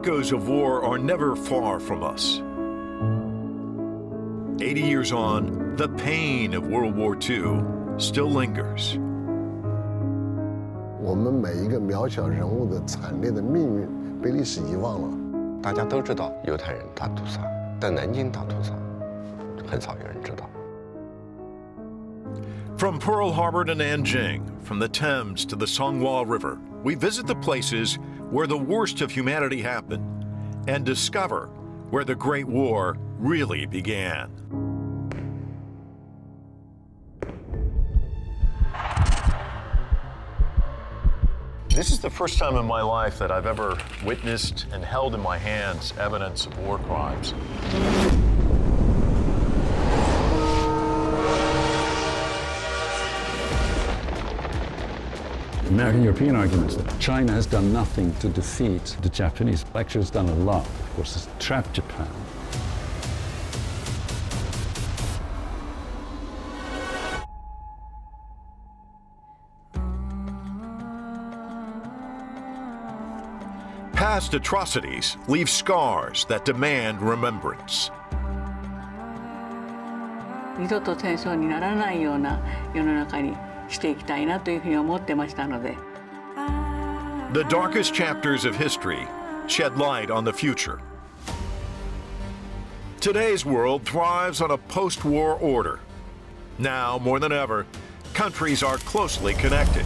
echoes of war are never far from us. 80 years on, the pain of World War II still lingers. 我们每一个渺小人物的惨烈的命运被历史遗忘了。大家都知道犹太人大屠杀，但南京大屠杀很少有人知道。 From Pearl Harbor to Nanjing, from the Thames to the Songhua River, we visit the places where the worst of humanity happened and discover where the Great War really began. This is the first time in my life that I've ever witnessed and held in my hands evidence of war crimes. American-European arguments that China has done nothing to defeat the Japanese. Actually, it's done a lot. Of course, it's trapped Japan. Past atrocities leave scars that demand remembrance. 二度と戦争にならないような世の中にしていきたいなというふうに思ってましたので。The darkest chapters of history shed light on the future. Today's world thrives on a post-war order. Now, more than ever, countries are closely connected.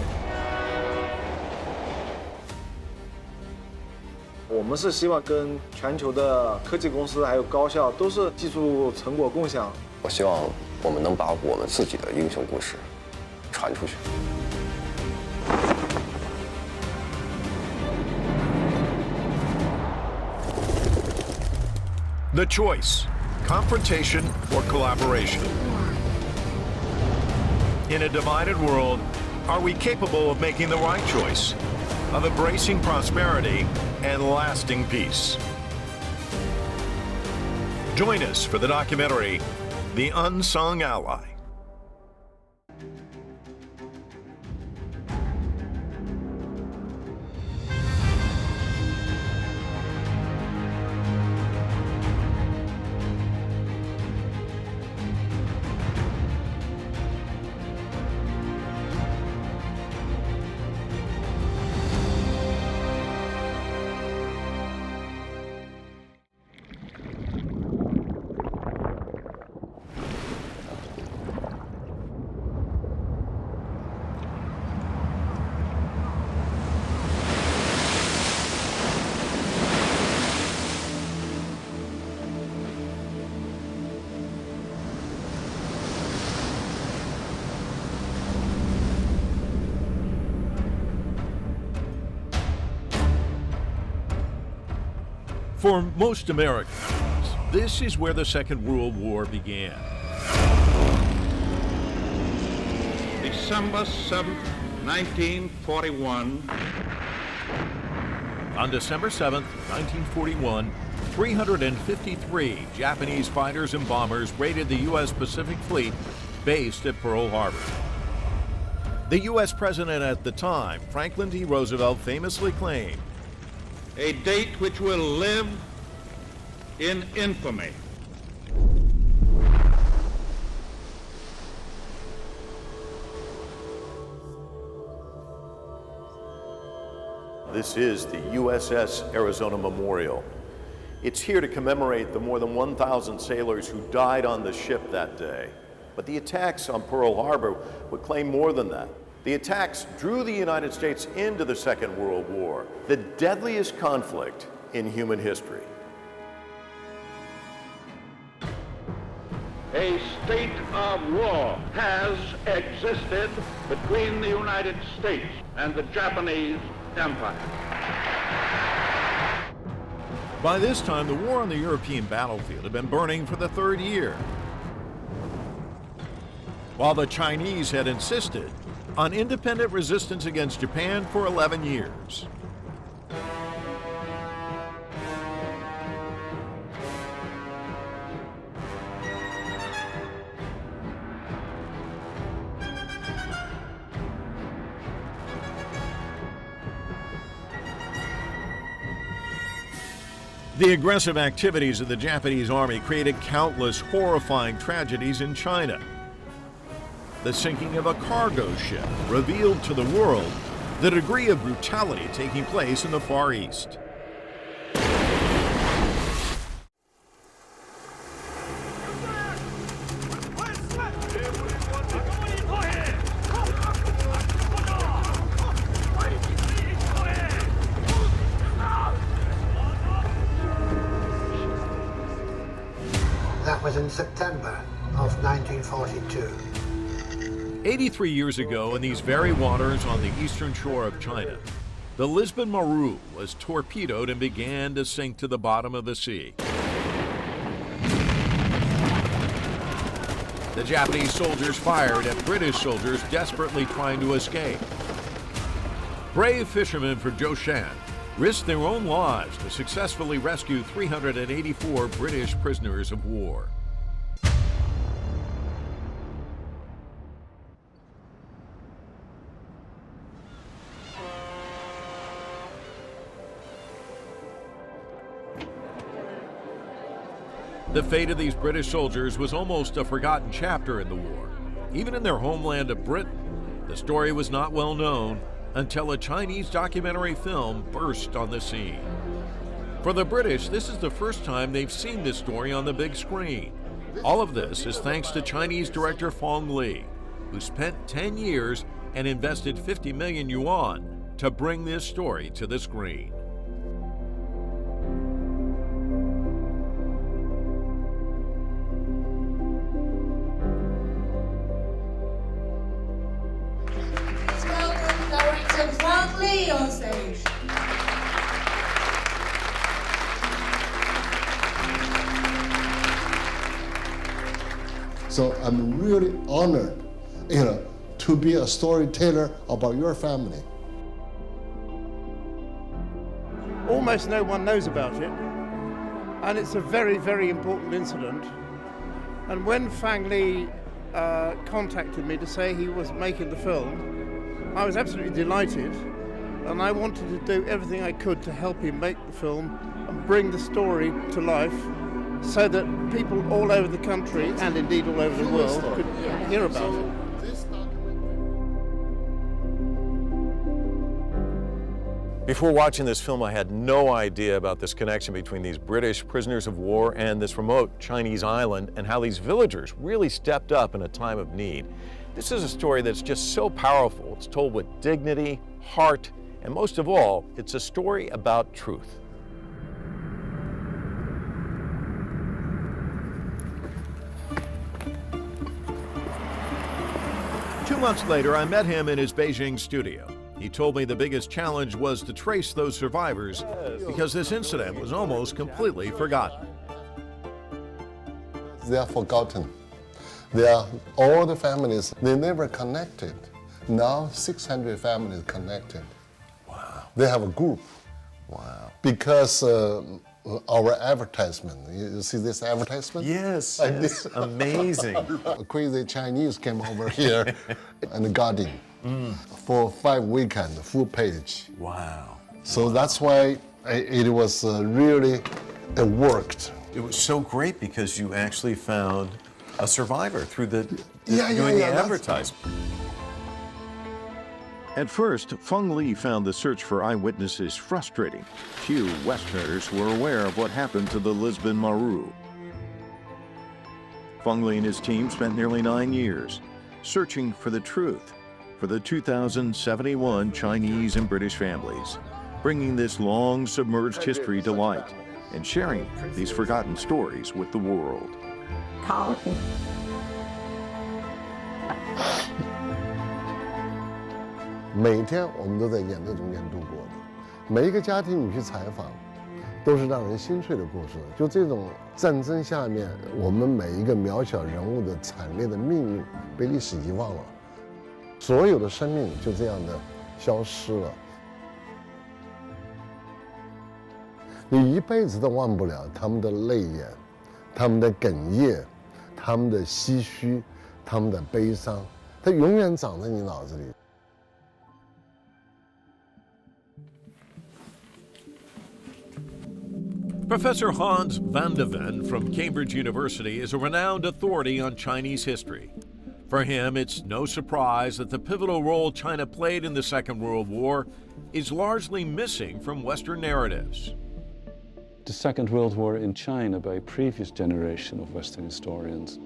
我们是希望跟全球的科技公司还有高校都是技术成果共享。我希望我们能把我们自己的英雄故事传出去。 The choice, confrontation or collaboration. In a divided world, are we capable of making the right choice, of embracing prosperity and lasting peace? Join us for the documentary, The Unsung Ally. For most Americans, this is where the Second World War began. December 7th, 1941. On December 7th, 1941, 353 Japanese fighters and bombers raided the U.S. Pacific Fleet based at Pearl Harbor. The U.S. president at the time, Franklin D. Roosevelt, famously claimed, A date which will live in infamy. This is the USS Arizona Memorial. It's here to commemorate the more than 1,000 sailors who died on the ship that day. But the attacks on Pearl Harbor would claim more than that. The attacks drew the United States into the Second World War, the deadliest conflict in human history. A state of war has existed between the United States and the Japanese Empire. By this time, the war on the European battlefield had been burning for the third year. While the Chinese had insisted on independent resistance against Japan for 11 years. The aggressive activities of the Japanese army created countless horrifying tragedies in China. The sinking of a cargo ship revealed to the world the degree of brutality taking place in the Far East. That was in September of 1942. 83 years ago, in these very waters on the eastern shore of China, the Lisbon Maru was torpedoed and began to sink to the bottom of the sea. The Japanese soldiers fired at British soldiers desperately trying to escape. Brave fishermen from Zhoushan risked their own lives to successfully rescue 384 British prisoners of war. The fate of these British soldiers was almost a forgotten chapter in the war. Even in their homeland of Britain, the story was not well known until a Chinese documentary film burst on the scene. For the British, this is the first time they've seen this story on the big screen. All of this is thanks to Chinese director Fong Li, who spent 10 years and invested 50 million yuan to bring this story to the screen. On stage. So I'm really honored, to be a storyteller about your family. Almost no one knows about it, and it's a very, very important incident. And when Fang Li contacted me to say he was making the film, I was absolutely delighted. And I wanted to do everything I could to help him make the film and bring the story to life so that people all over the country, and indeed all over the world, could hear about it. Before watching this film, I had no idea about this connection between these British prisoners of war and this remote Chinese island, and how these villagers really stepped up in a time of need. This is a story that's just so powerful. It's told with dignity, heart, and most of all, it's a story about truth. Two months later, I met him in his Beijing studio. He told me the biggest challenge was to trace those survivors because this incident was almost completely forgotten. They are forgotten. They are all the families, they never connected. Now 600 families connected. Wow. They have a group. Wow. Because our advertisement, you see this advertisement? Yes, yes. Amazing. Crazy Chinese came over here and got in for 5 weekends, full page. Wow. So that's why it was really, it worked. It was so great because you actually found a survivor through the advertisement. At first, Feng Li found the search for eyewitnesses frustrating. Few Westerners were aware of what happened to the Lisbon Maru. Feng Li and his team spent nearly 9 years searching for the truth for the 2,071 Chinese and British families, bringing this long submerged history to light and sharing these forgotten stories with the world. 每天我们都在眼泪中间度过的，每一个家庭你去采访，都是让人心碎的故事。就这种战争下面，我们每一个渺小人物的惨烈的命运被历史遗忘了，所有的生命就这样的消失了。你一辈子都忘不了他们的泪眼，他们的哽咽，他们的唏嘘，他们的悲伤，它永远长在你脑子里。Professor Hans van de Ven from Cambridge University is a renowned authority on Chinese history. For him, it's no surprise that the pivotal role China played in the Second World War is largely missing from Western narratives. The Second World War in China by a previous generation of Western historians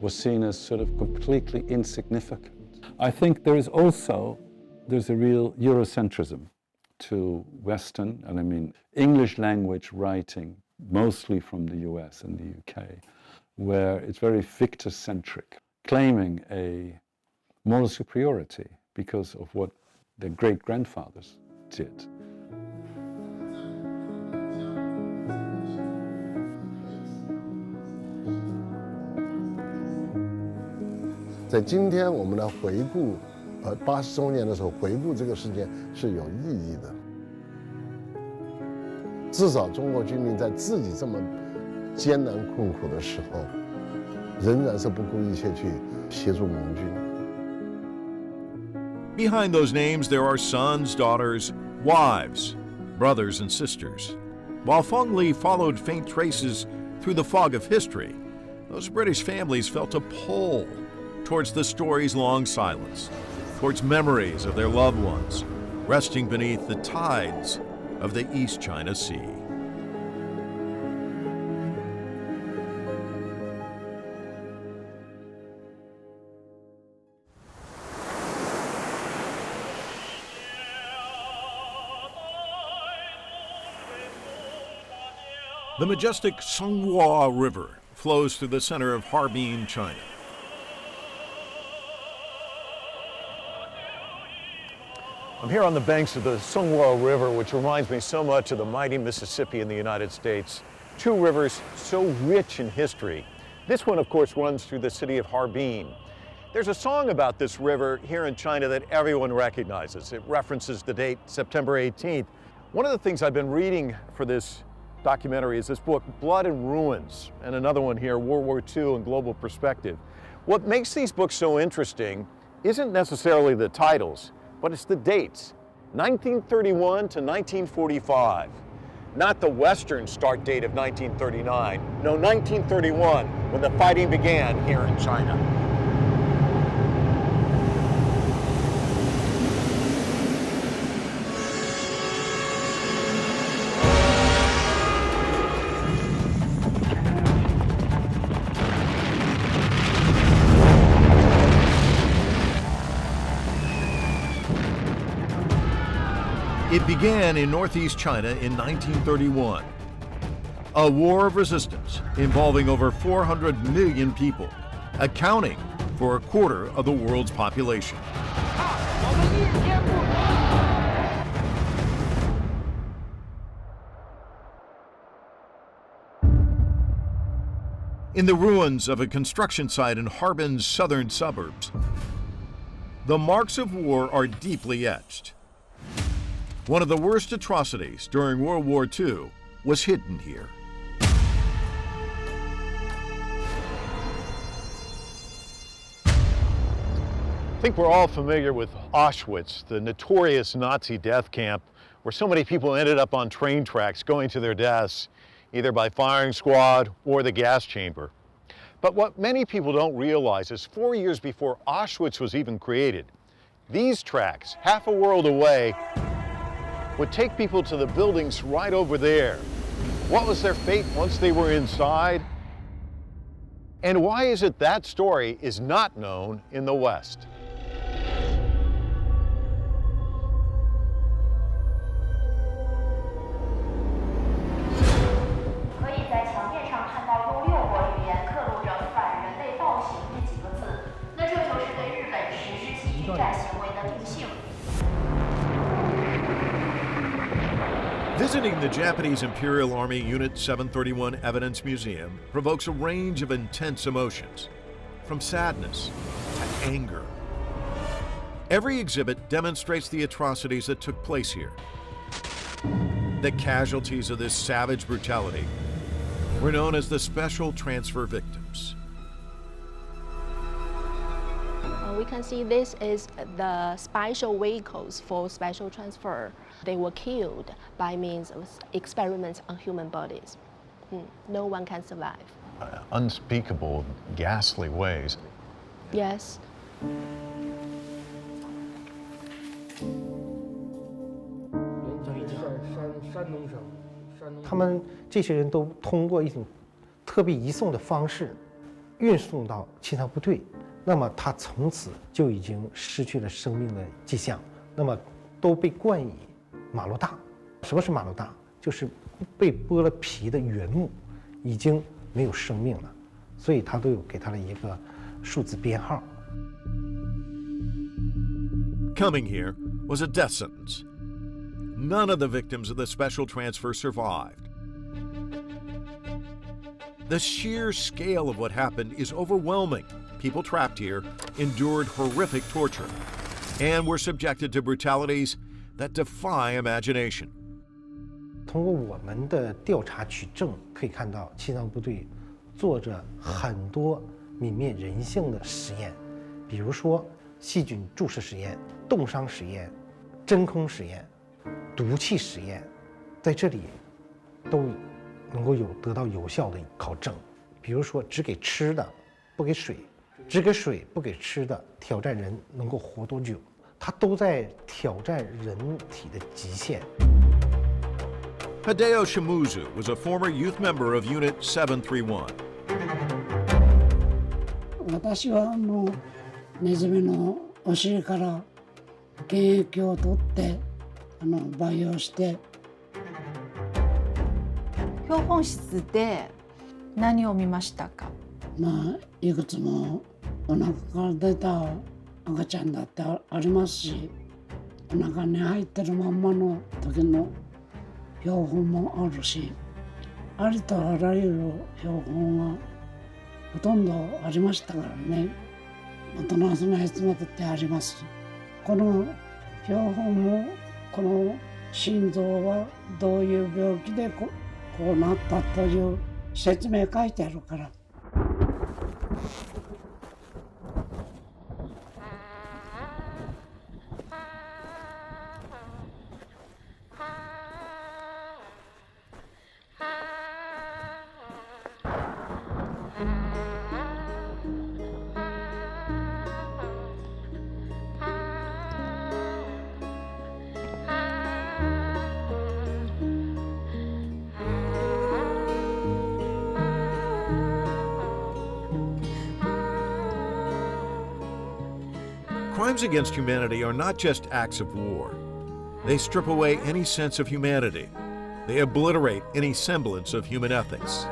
was seen as sort of completely insignificant. I think there's a real Eurocentrism to Western, and I mean English language writing, mostly from the US and the UK, where it's very victor-centric, claiming a moral superiority because of what their great-grandfathers did. 在今天我们来回顾80周年的时候，回顾这个事件是有意义的。至少中国军民在自己这么艰难困苦的时候，仍然是不顾一切去协助盟军。Behind those names, there are sons, daughters, wives, brothers, and sisters. While Feng Li followed faint traces through the fog of history, those British families felt a pull towards the story's long silence, towards memories of their loved ones, resting beneath the tides of the East China Sea. The majestic Songhua River flows through the center of Harbin, China. I'm here on the banks of the Songhua River, which reminds me so much of the mighty Mississippi in the United States. Two rivers so rich in history. This one, of course, runs through the city of Harbin. There's a song about this river here in China that everyone recognizes. It references the date September 18th. One of the things I've been reading for this documentary is this book, Blood and Ruins, and another one here, World War II and Global Perspective. What makes these books so interesting isn't necessarily the titles, but it's the dates, 1931 to 1945. Not the Western start date of 1939, no, 1931, when the fighting began here in China. It began in northeast China in 1931. A war of resistance involving over 400 million people, accounting for a quarter of the world's population. In the ruins of a construction site in Harbin's southern suburbs, the marks of war are deeply etched. One of the worst atrocities during World War II was hidden here. I think we're all familiar with Auschwitz, the notorious Nazi death camp where so many people ended up on train tracks going to their deaths, either by firing squad or the gas chamber. But what many people don't realize is 4 years before Auschwitz was even created, these tracks, half a world away, would take people to the buildings right over there. What was their fate once they were inside? And why is it that story is not known in the West? Visiting the Japanese Imperial Army Unit 731 Evidence Museum provokes a range of intense emotions, from sadness to anger. Every exhibit demonstrates the atrocities that took place here. The casualties of this savage brutality were known as the Special Transfer Victims. We can see this is the special vehicles for special transfer. They were killed by means of experiments on human bodies. No one can survive. Unspeakable, ghastly ways. Yes. 他们这些人都通过一种特别移送的方式运送到清朝部队，那么他从此就已经失去了生命的迹象，那么都被冠以马路大。什么是马路大？就是被剥了皮的原木，已经没有生命了，所以他都有给他了一个数字编号。Coming here was a death sentence. None of the victims of the special transfer survived. The sheer scale of what happened is overwhelming. People trapped here endured horrific torture and were subjected to brutalities that defy imagination. 通过我们的调查取证，可以看到清朝部队做着很多泯灭人性的实验，比如说细菌注射实验、冻伤实验、真空实验、毒气实验，在这里都能够得到有效的考证。比如说只给吃的，不给水；只给水不给吃的，挑战人能够活多久，它都在挑战人体的极限。Hideo Shimuzu was a former youth member of Unit 731. 私はネズミのお尻から原液を取って培養して。標本室で何を見ましたか？いくつもお腹から出た赤ちゃんだってありますし、お腹に入ってるまんまの時の標本もあるし、ありとあらゆる標本がほとんどありましたからね。大人そのやつまでってあります。この標本もこの心臓はどういう病気でこうなったという説明書いてあるから。Crimes against humanity are not just acts of war. They strip away any sense of humanity. They obliterate any semblance of human ethics.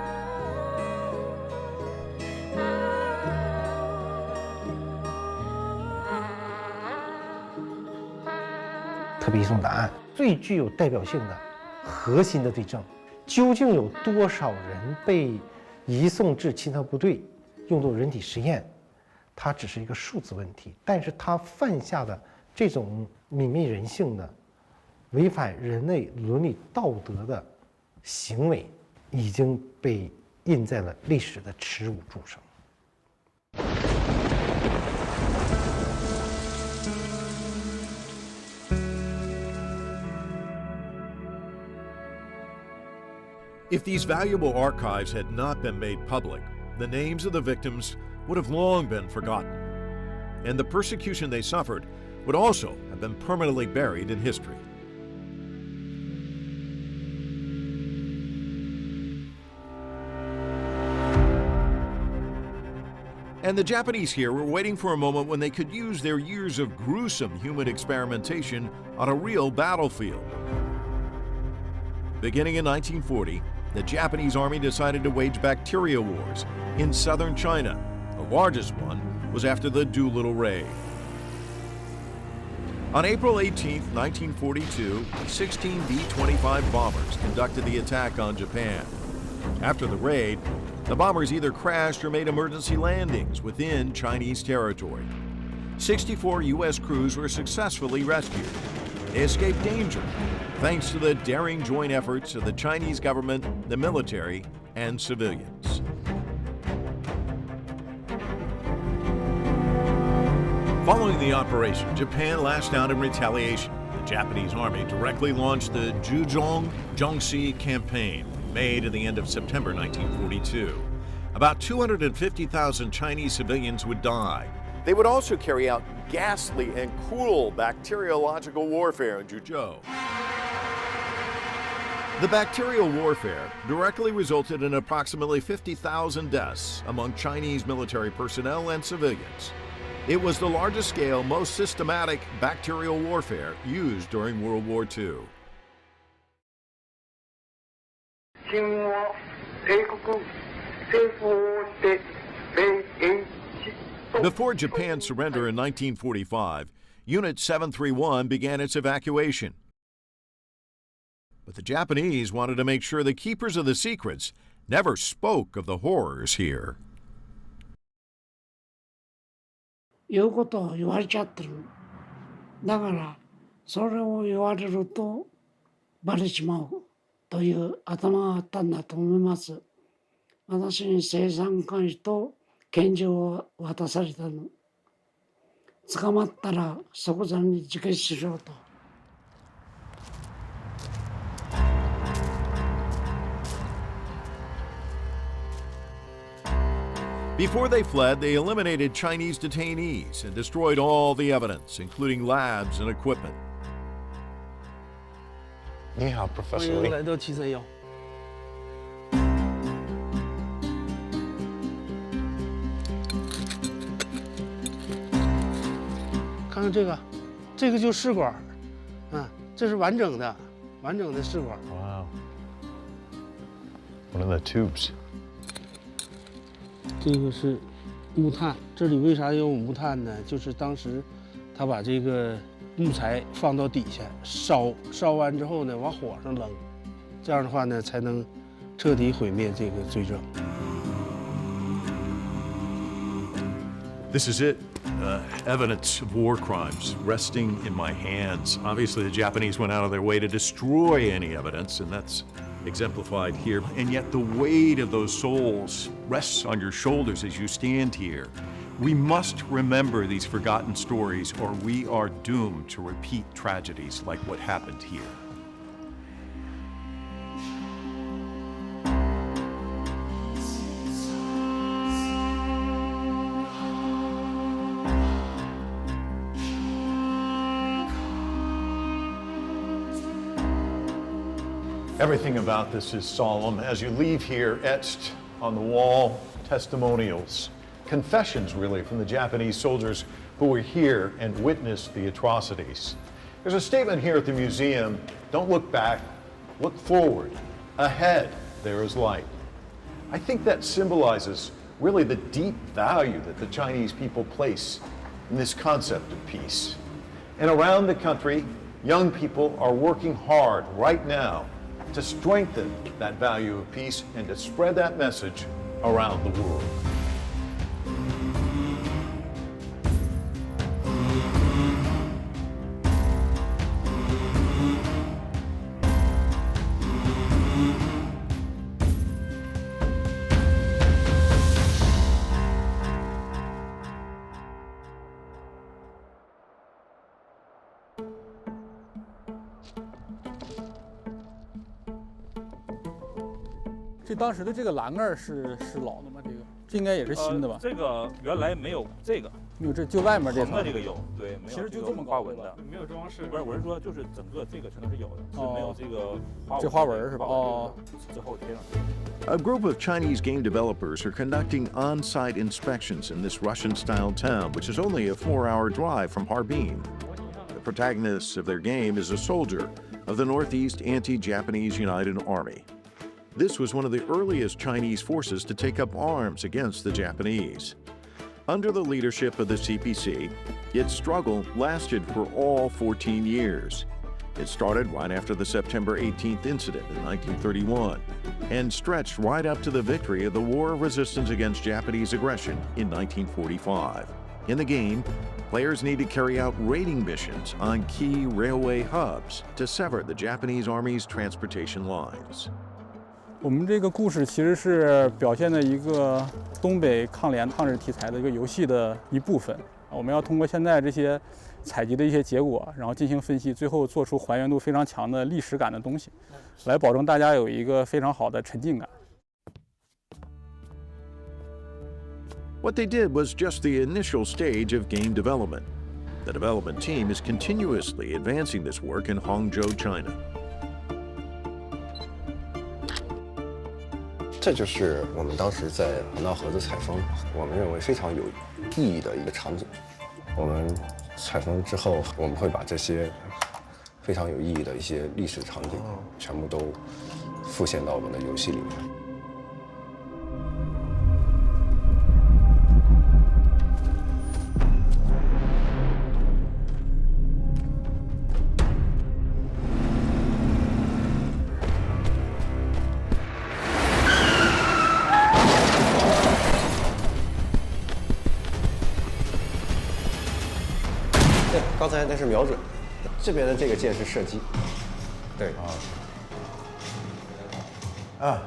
特别移送档案最具有代表性的、核心的罪证，究竟有多少人被移送至清朝部队，用作人体实验？它只是一个数字问题，但是它犯下的这种泯灭人性的、违反人类伦理道德的行为，已经被印在了历史的耻辱柱上。If these valuable archives had not been made public, the names of the victims would have long been forgotten, and the persecution they suffered would also have been permanently buried in history. And the Japanese here were waiting for a moment when they could use their years of gruesome human experimentation on a real battlefield. Beginning in 1940, the Japanese army decided to wage bacteria wars in southern China. The largest one was after the Doolittle Raid. On April 18, 1942, 16 B-25 bombers conducted the attack on Japan. After the raid, the bombers either crashed or made emergency landings within Chinese territory. 64 U.S. crews were successfully rescued. They escaped danger thanks to the daring joint efforts of the Chinese government, the military, and civilians. Following the operation, Japan lashed out in retaliation. The Japanese army directly launched the Juzhong Jiangxi campaign, May to the end of September 1942. About 250,000 Chinese civilians would die. They would also carry out ghastly and cruel bacteriological warfare in Zhuzhou. The bacterial warfare directly resulted in approximately 50,000 deaths among Chinese military personnel and civilians. It was the largest scale, most systematic bacterial warfare used during World War II. Before Japan's surrender in 1945, Unit 731 began its evacuation. But the Japanese wanted to make sure the keepers of the secrets never spoke of the horrors here. 言うことを言われちゃってる。だからそれを言われるとバレちまうという頭があったんだと思います。私に青酸監視と拳銃を渡されたの。捕まったら即座に自決しろと。Before they fled, they eliminated Chinese detainees and destroyed all the evidence, including labs and equipment. 你好 Professor 欢迎来到731。看看这个，这个就试管，这是完整的试管。Wow. One of the tubes. 这个是木炭，这里为啥有木炭呢？就是当时他把这个木材放到底下烧完之后呢，往火上扔，这样的话呢，才能彻底毁灭这个罪证。This is it. Evidence of war crimes resting in my hands. Obviously, the Japanese went out of their way to destroy any evidence, and that's exemplified here. And yet the weight of those souls rests on your shoulders as you stand here. We must remember these forgotten stories, or we are doomed to repeat tragedies like what happened here. Everything about this is solemn. As you leave here, etched on the wall, testimonials, confessions really from the Japanese soldiers who were here and witnessed the atrocities. There's a statement here at the museum, don't look back, look forward. Ahead, there is light. I think that symbolizes really the deep value that the Chinese people place in this concept of peace. And around the country, young people are working hard right now to strengthen that value of peace and to spread that message around the world.这当时的这个栏杆是老的吗？这应该也是新的吧？这个原来没有这个，没有就外面这层。横的这个有，对，没有。其实就这么花纹的，没有装饰。不是，我是说就是整个这个全都是有的，是没有这个花纹。这花纹是吧？哦，之后贴上去。A group of Chinese game developers are conducting on-site inspections in this Russian-style town, which is only a 4-hour drive from Harbin. The protagonist of their game is a soldier of the Northeast Anti-Japanese United Army. This was one of the earliest Chinese forces to take up arms against the Japanese. Under the leadership of the CPC, its struggle lasted for all 14 years. It started right after the September 18th incident in 1931 and stretched right up to the victory of the War of Resistance against Japanese aggression in 1945. In the game, players need to carry out raiding missions on key railway hubs to sever the Japanese Army's transportation lines. 我们这个故事其实是表现的一个东北抗联抗日题材的一个游戏的一部分。我们要通过现在这些采集的一些结果，然后进行分析，最后做出还原度非常强的历史感的东西，来保证大家有一个非常好的沉浸感。What they did was just the initial stage of game development. The development team is continuously advancing this work in Hangzhou, China. 这就是我们当时在黄道河子采风，我们认为非常有意义的一个场景。我们采风之后，我们会把这些非常有意义的一些历史场景全部都复现到我们的游戏里面。刚才那是瞄准，这边的这个箭是射击。对啊。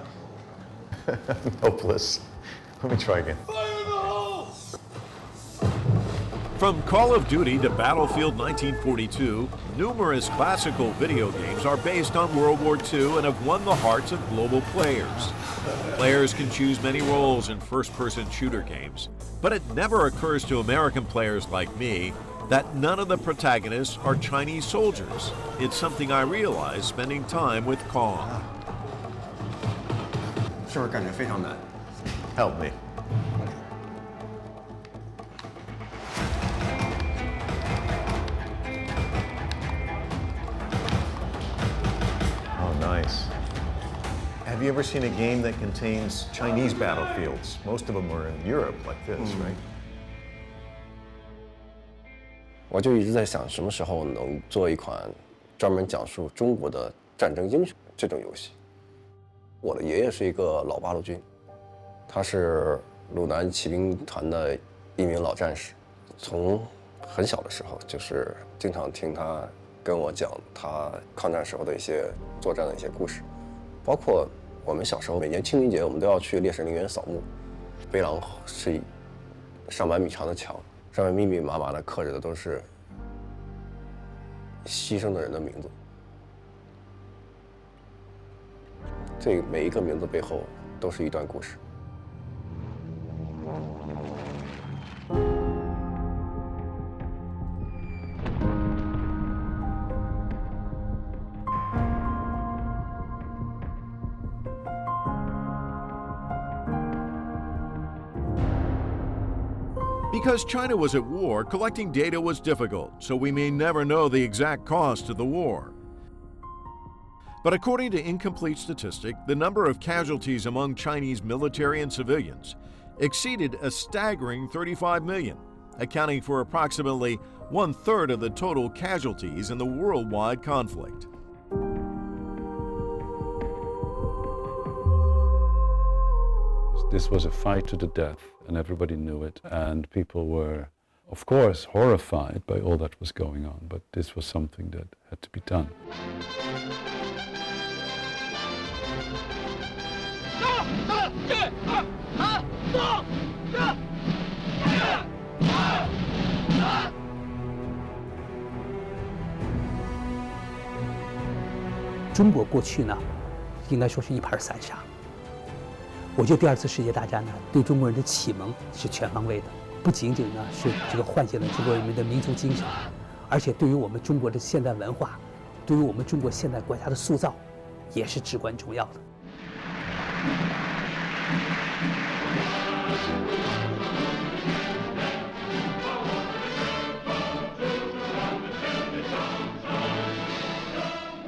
Hopeless. Let me try again. From Call of Duty to Battlefield 1942, numerous classical video games are based on World War II and have won the hearts of global players. Players can choose many roles in first-person shooter games, but it never occurs to American players like me that none of the protagonists are Chinese soldiers. It's something I realized spending time with Kong. 是不是感觉非常难 Help me. Oh, nice. Have you ever seen a game that contains Chinese battlefields? Most of them are in Europe like this, right? 我就一直在想，什么时候能做一款专门讲述中国的战争英雄这种游戏。我的爷爷是一个老八路军，他是鲁南骑兵团的一名老战士。从很小的时候，就是经常听他跟我讲他抗战时候的一些作战的一些故事，包括我们小时候每年清明节我们都要去烈士陵园扫墓，碑廊是上百米长的墙。上面密密麻麻的刻着的都是牺牲的人的名字，这每一个名字背后都是一段故事。Because China was at war, collecting data was difficult, so we may never know the exact cost of the war. But according to incomplete statistics, the number of casualties among Chinese military and civilians exceeded a staggering 35 million, accounting for approximately 1/3 of the total casualties in the worldwide conflict. This was a fight to the death, and everybody knew it, and people were, of course, horrified by all that was going on, but this was something that had to be done. China 过去呢，应该说是一盘散沙。我觉得第二次世界大战呢，对中国人的启蒙是全方位的，不仅仅呢是这个唤醒了中国人民的民族精神，而且对于我们中国的现代文化，对于我们中国现代国家的塑造，也是至关重要的。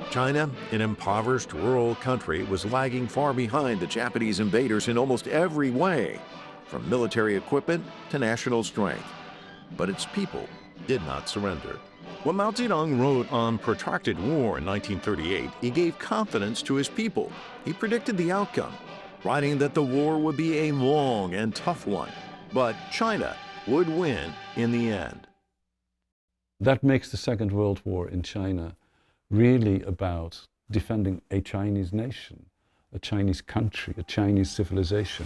China, an impoverished rural country, was lagging far behind the Japanese invaders in almost every way, from military equipment to national strength. But its people did not surrender. When Mao Zedong wrote on protracted war in 1938, he gave confidence to his people. He predicted the outcome, writing that the war would be a long and tough one, but China would win in the end. That makes the Second World War in China really about defending a Chinese nation, a Chinese country, a Chinese civilization.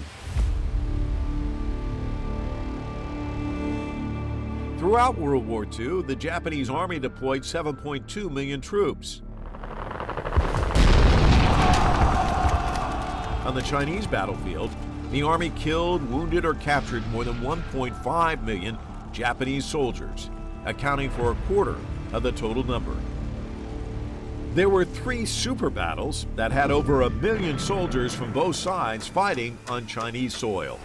Throughout World War II, the Japanese army deployed 7.2 million troops. On the Chinese battlefield, the army killed, wounded, or captured more than 1.5 million Japanese soldiers, accounting for a quarter of the total number. There were 3 super battles that had over 1 million soldiers from both sides fighting on Chinese soil.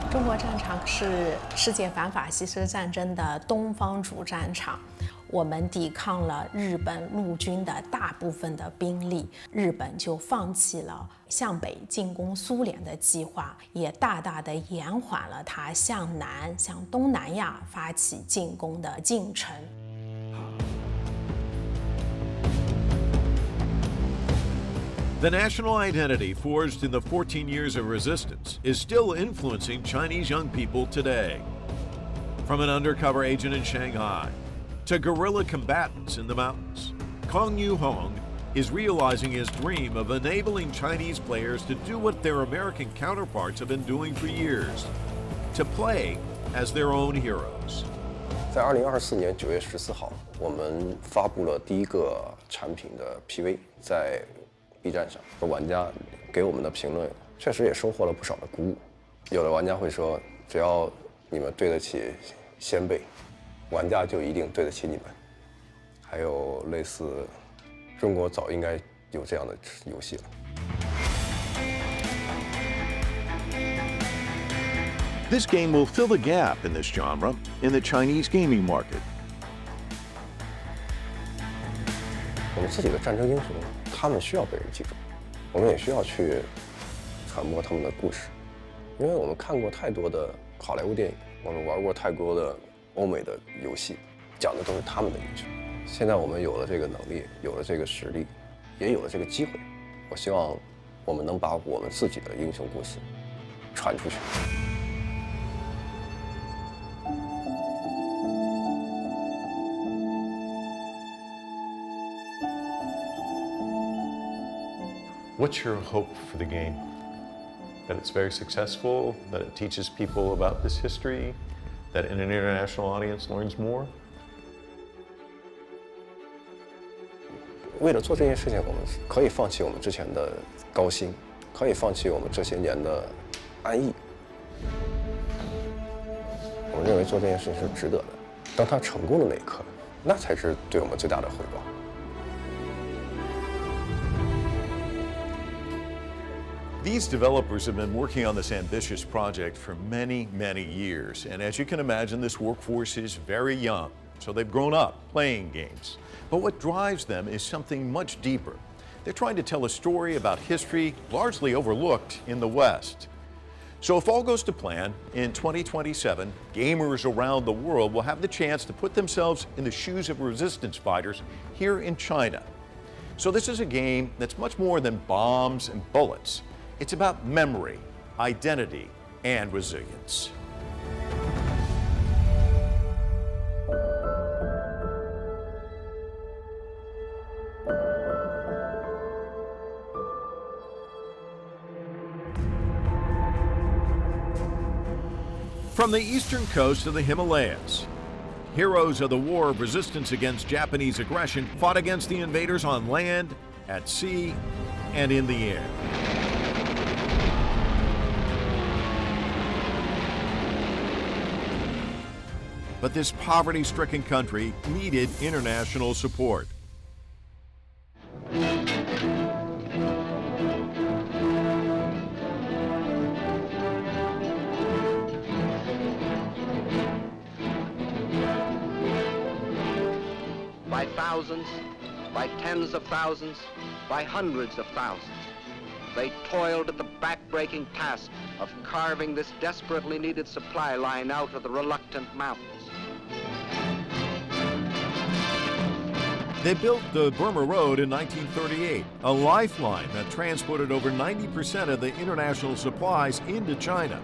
中国战场是世界反法西斯战争的东方主战场，我们抵抗了日本陆军的大部分的兵力，日本就放弃了向北进攻苏联的计划，也大大的延缓了它向南、向东南亚发起进攻的进程。The national identity forged in the 14 years of resistance is still influencing Chinese young people today. From an undercover agent in Shanghai to guerrilla combatants in the mountains, Kong Yu Hong is realizing his dream of enabling Chinese players to do what their American counterparts have been doing for years, to play as their own heroes. 在2024年9月14号，我们发布了第一个产品的 PV， 在 B 站上，玩家给我们的评论确实也收获了不少的鼓舞。有的玩家会说，只要你们对得起先辈，玩家就一定对得起你们。还有类似，中国早应该有这样的游戏了。This game will fill the gap in this genre in the Chinese gaming market. 我们自己的战争英雄，他们需要被人记住，我们也需要去传播他们的故事，因为我们看过太多的好莱坞电影，我们玩过太多的欧美的游戏，讲的都是他们的英雄。现在我们有了这个能力，有了这个实力，也有了这个机会，我希望我们能把我们自己的英雄故事传出去。 What's your hope for the game? That it's very successful, that it teaches people about this history, that an international audience learns more? 为了做这件事情，我们可以放弃我们之前的高薪，可以放弃我们这些年的安逸。我们认为做这件事情是值得的。当它成功的那一刻，那才是对我们最大的回报。 These developers have been working on this ambitious project for many, many years. And as you can imagine, this workforce is very young. So they've grown up playing games. But what drives them is something much deeper. They're trying to tell a story about history largely overlooked in the West. So if all goes to plan, in 2027, gamers around the world will have the chance to put themselves in the shoes of resistance fighters here in China. So this is a game that's much more than bombs and bullets. It's about memory, identity, and resilience. From the eastern coast of the Himalayas, heroes of the War of Resistance against Japanese aggression fought against the invaders on land, at sea, and in the air. But this poverty-stricken country needed international support. By thousands, by tens of thousands, by hundreds of thousands, they toiled at the back-breaking task of carving this desperately needed supply line out of the reluctant mountains. They built the Burma Road in 1938, a lifeline that transported over 90% of the international supplies into China.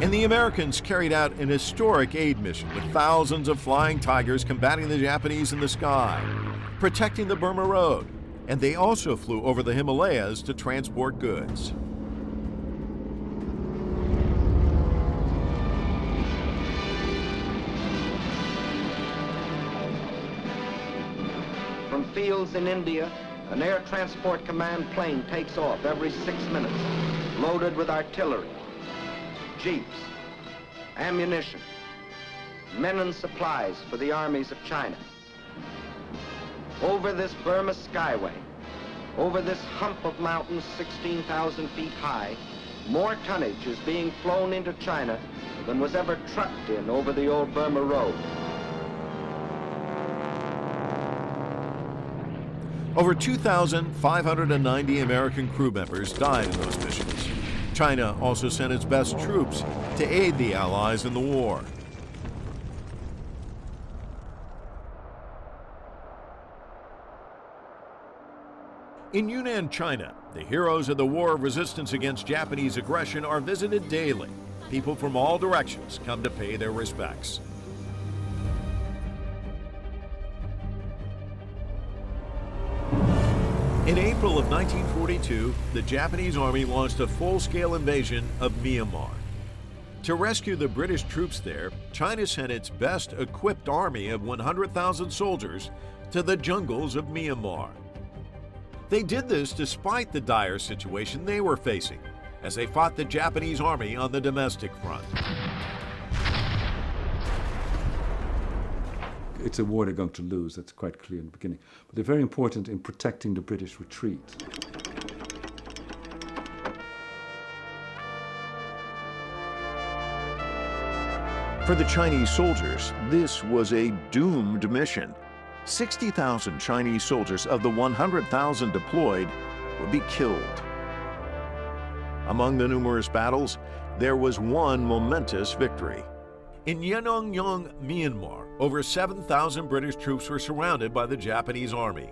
And the Americans carried out an historic aid mission with thousands of flying tigers combating the Japanese in the sky, protecting the Burma Road, And they also flew over the Himalayas to transport goods. From fields in India, an air transport command plane takes off every 6 minutes, loaded with artillery, jeeps, ammunition, men and supplies for the armies of China. Over this Burma skyway, over this hump of mountains 16,000 feet high, more tonnage is being flown into China than was ever trucked in over the old Burma Road. Over 2,590 American crew members died in those missions. China also sent its best troops to aid the Allies in the war. In Yunnan, China, the heroes of the War of Resistance against Japanese aggression are visited daily. People from all directions come to pay their respects. In April of 1942, the Japanese Army launched a full-scale invasion of Myanmar. To rescue the British troops there, China sent its best-equipped army of 100,000 soldiers to the jungles of Myanmar. They did this despite the dire situation they were facing as they fought the Japanese army on the domestic front. It's a war they're going to lose, that's quite clear in the beginning. But they're very important in protecting the British retreat. For the Chinese soldiers, this was a doomed mission. 60,000 Chinese soldiers of the 100,000 deployed would be killed. Among the numerous battles, there was one momentous victory. In Yangongyang, Myanmar, over 7,000 British troops were surrounded by the Japanese army.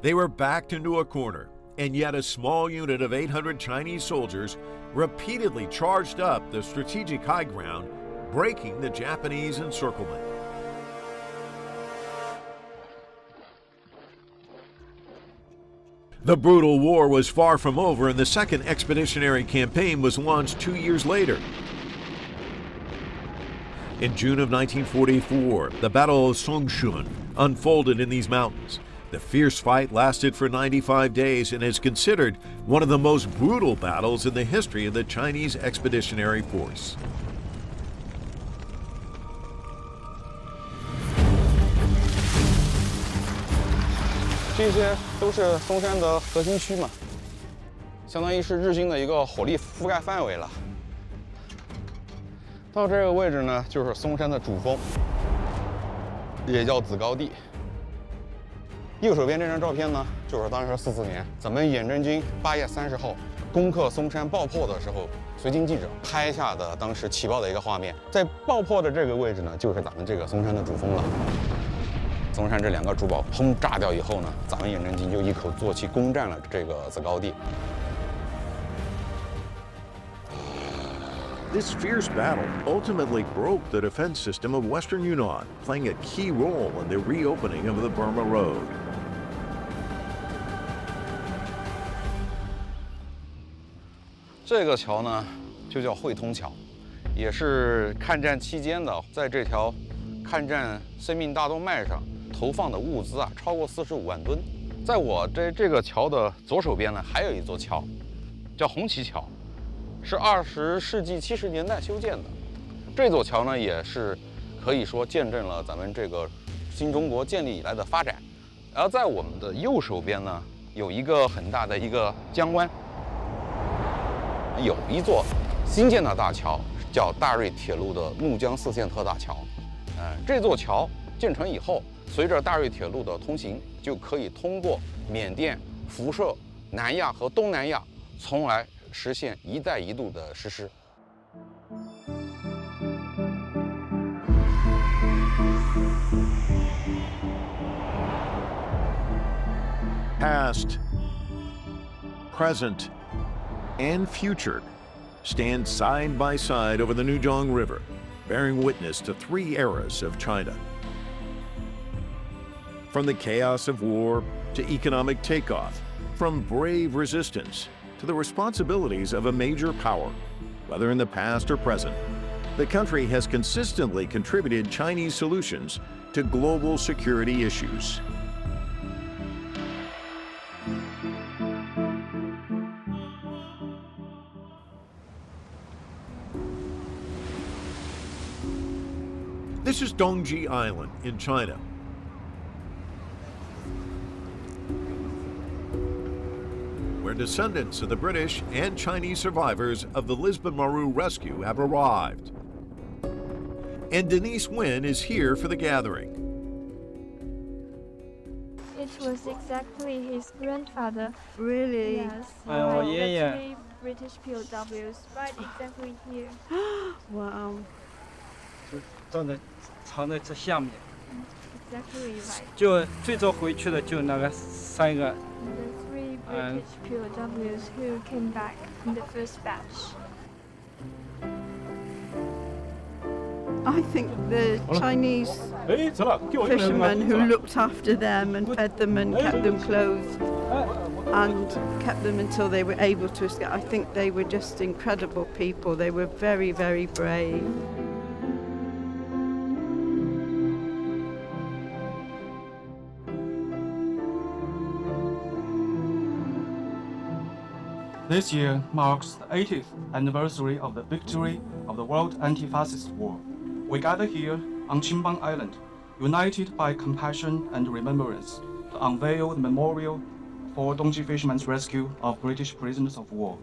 They were backed into a corner, and yet a small unit of 800 Chinese soldiers repeatedly charged up the strategic high ground, breaking the Japanese encirclement. The brutal war was far from over, and the second expeditionary campaign was launched 2 years later. In June of 1944, the Battle of Songshun unfolded in these mountains. The fierce fight lasted for 95 days and is considered one of the most brutal battles in the history of the Chinese Expeditionary Force.这些都是松山的核心区嘛，相当于是日军的一个火力覆盖范围了。到这个位置呢，就是松山的主峰，也叫子高地。右手边这张照片呢，就是当时44年咱们远征军8月30号攻克松山爆破的时候，随军记者拍下的当时起爆的一个画面。在爆破的这个位置呢，就是咱们这个松山的主峰了。松山这2个主堡轰炸掉以后呢，咱们远征军就一口作气攻占了这个子高地。This fierce battle ultimately broke the defense system of Western Yunnan, playing a key role in the reopening of the Burma Road. 这个桥呢，就叫汇通桥，也是抗战期间的，在这条抗战生命大动脉上投放的物资啊，超过45万吨。在我这个桥的左手边呢，还有一座桥，叫红旗桥。是20世纪70年代修建的，这座桥呢也是可以说见证了咱们这个新中国建立以来的发展。而在我们的右手边呢，有一个很大的一个江湾，有一座新建的大桥，叫大瑞铁路的怒江4线特大桥。这座桥建成以后，随着大瑞铁路的通行，就可以通过缅甸、辐射、南亚和东南亚，从而实现一带一路的实施。Past, present, and future stand side by side over the Nujong River, bearing witness to 3 eras of China. From the chaos of war to economic takeoff, from brave resistance to the responsibilities of a major power, whether in the past or present, the country has consistently contributed Chinese solutions to global security issues. This is Dongji Island in China. Where descendants of the British and Chinese survivors of the Lisbon Maru rescue have arrived. And Denise Nguyen is here for the gathering. It was exactly his grandfather. Really? Yes. Oh, The yeah. 3 British POWs right exactly here. Wow. 藏在这下面。 Exactly right. 就最早回去的就那个3个。 The 3 British POWs who came back in the first batch. I think the Chinese fishermen who looked after them and fed them and kept them clothed and kept them until they were able to escape, I think they were just incredible people. They were very, very brave. This year marks the 80th anniversary of the victory of the World Anti-Fascist War. We gather here on Qimbang Island, united by compassion and remembrance, to unveil the memorial for Dongji Fishermen's rescue of British prisoners of war.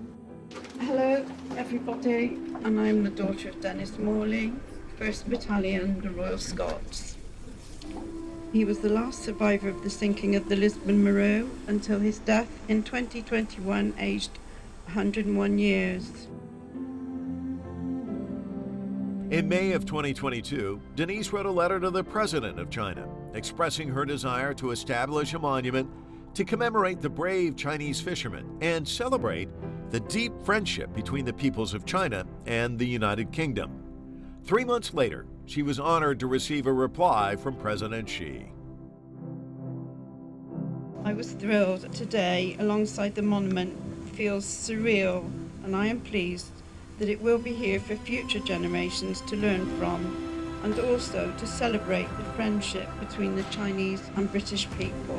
Hello, everybody, and I'm the daughter of Dennis Morley, 1st Battalion, the Royal Scots. He was the last survivor of the sinking of the Lisbon Maru until his death in 2021, aged 101 years. In May of 2022, Denise wrote a letter to the President of China, expressing her desire to establish a monument to commemorate the brave Chinese fishermen and celebrate the deep friendship between the peoples of China and the United Kingdom. 3 months later, she was honored to receive a reply from President Xi. I was thrilled. Today, alongside the monument, feels surreal, and I am pleased that it will be here for future generations to learn from, and also to celebrate the friendship between the Chinese and British people.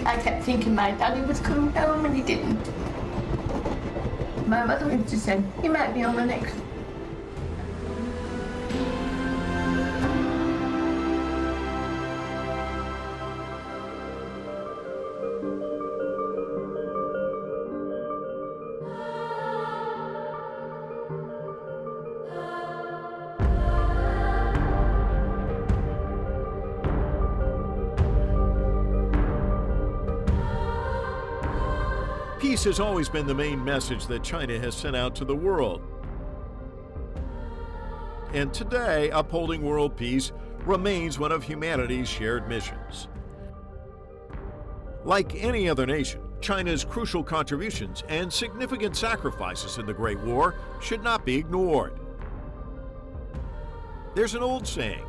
I kept thinking my daddy was coming home and he didn't. My mother used to say, he might be on the next. Peace has always been the main message that China has sent out to the world. And today, upholding world peace remains one of humanity's shared missions. Like any other nation, China's crucial contributions and significant sacrifices in the Great War should not be ignored. There's an old saying,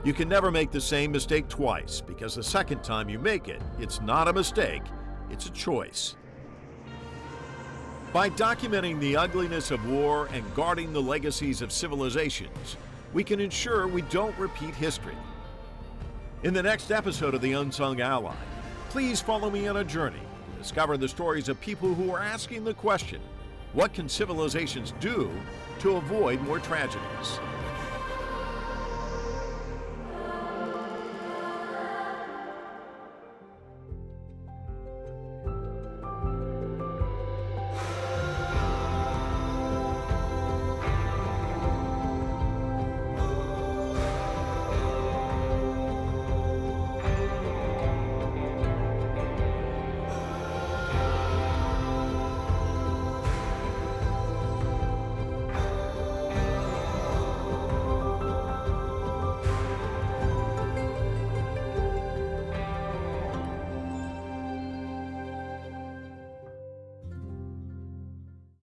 you can never make the same mistake twice, because the second time you make it, it's not a mistake, it's a choice. By documenting the ugliness of war and guarding the legacies of civilizations, we can ensure we don't repeat history. In the next episode of The Unsung Ally, please follow me on a journey to discover the stories of people who are asking the question, what can civilizations do to avoid more tragedies?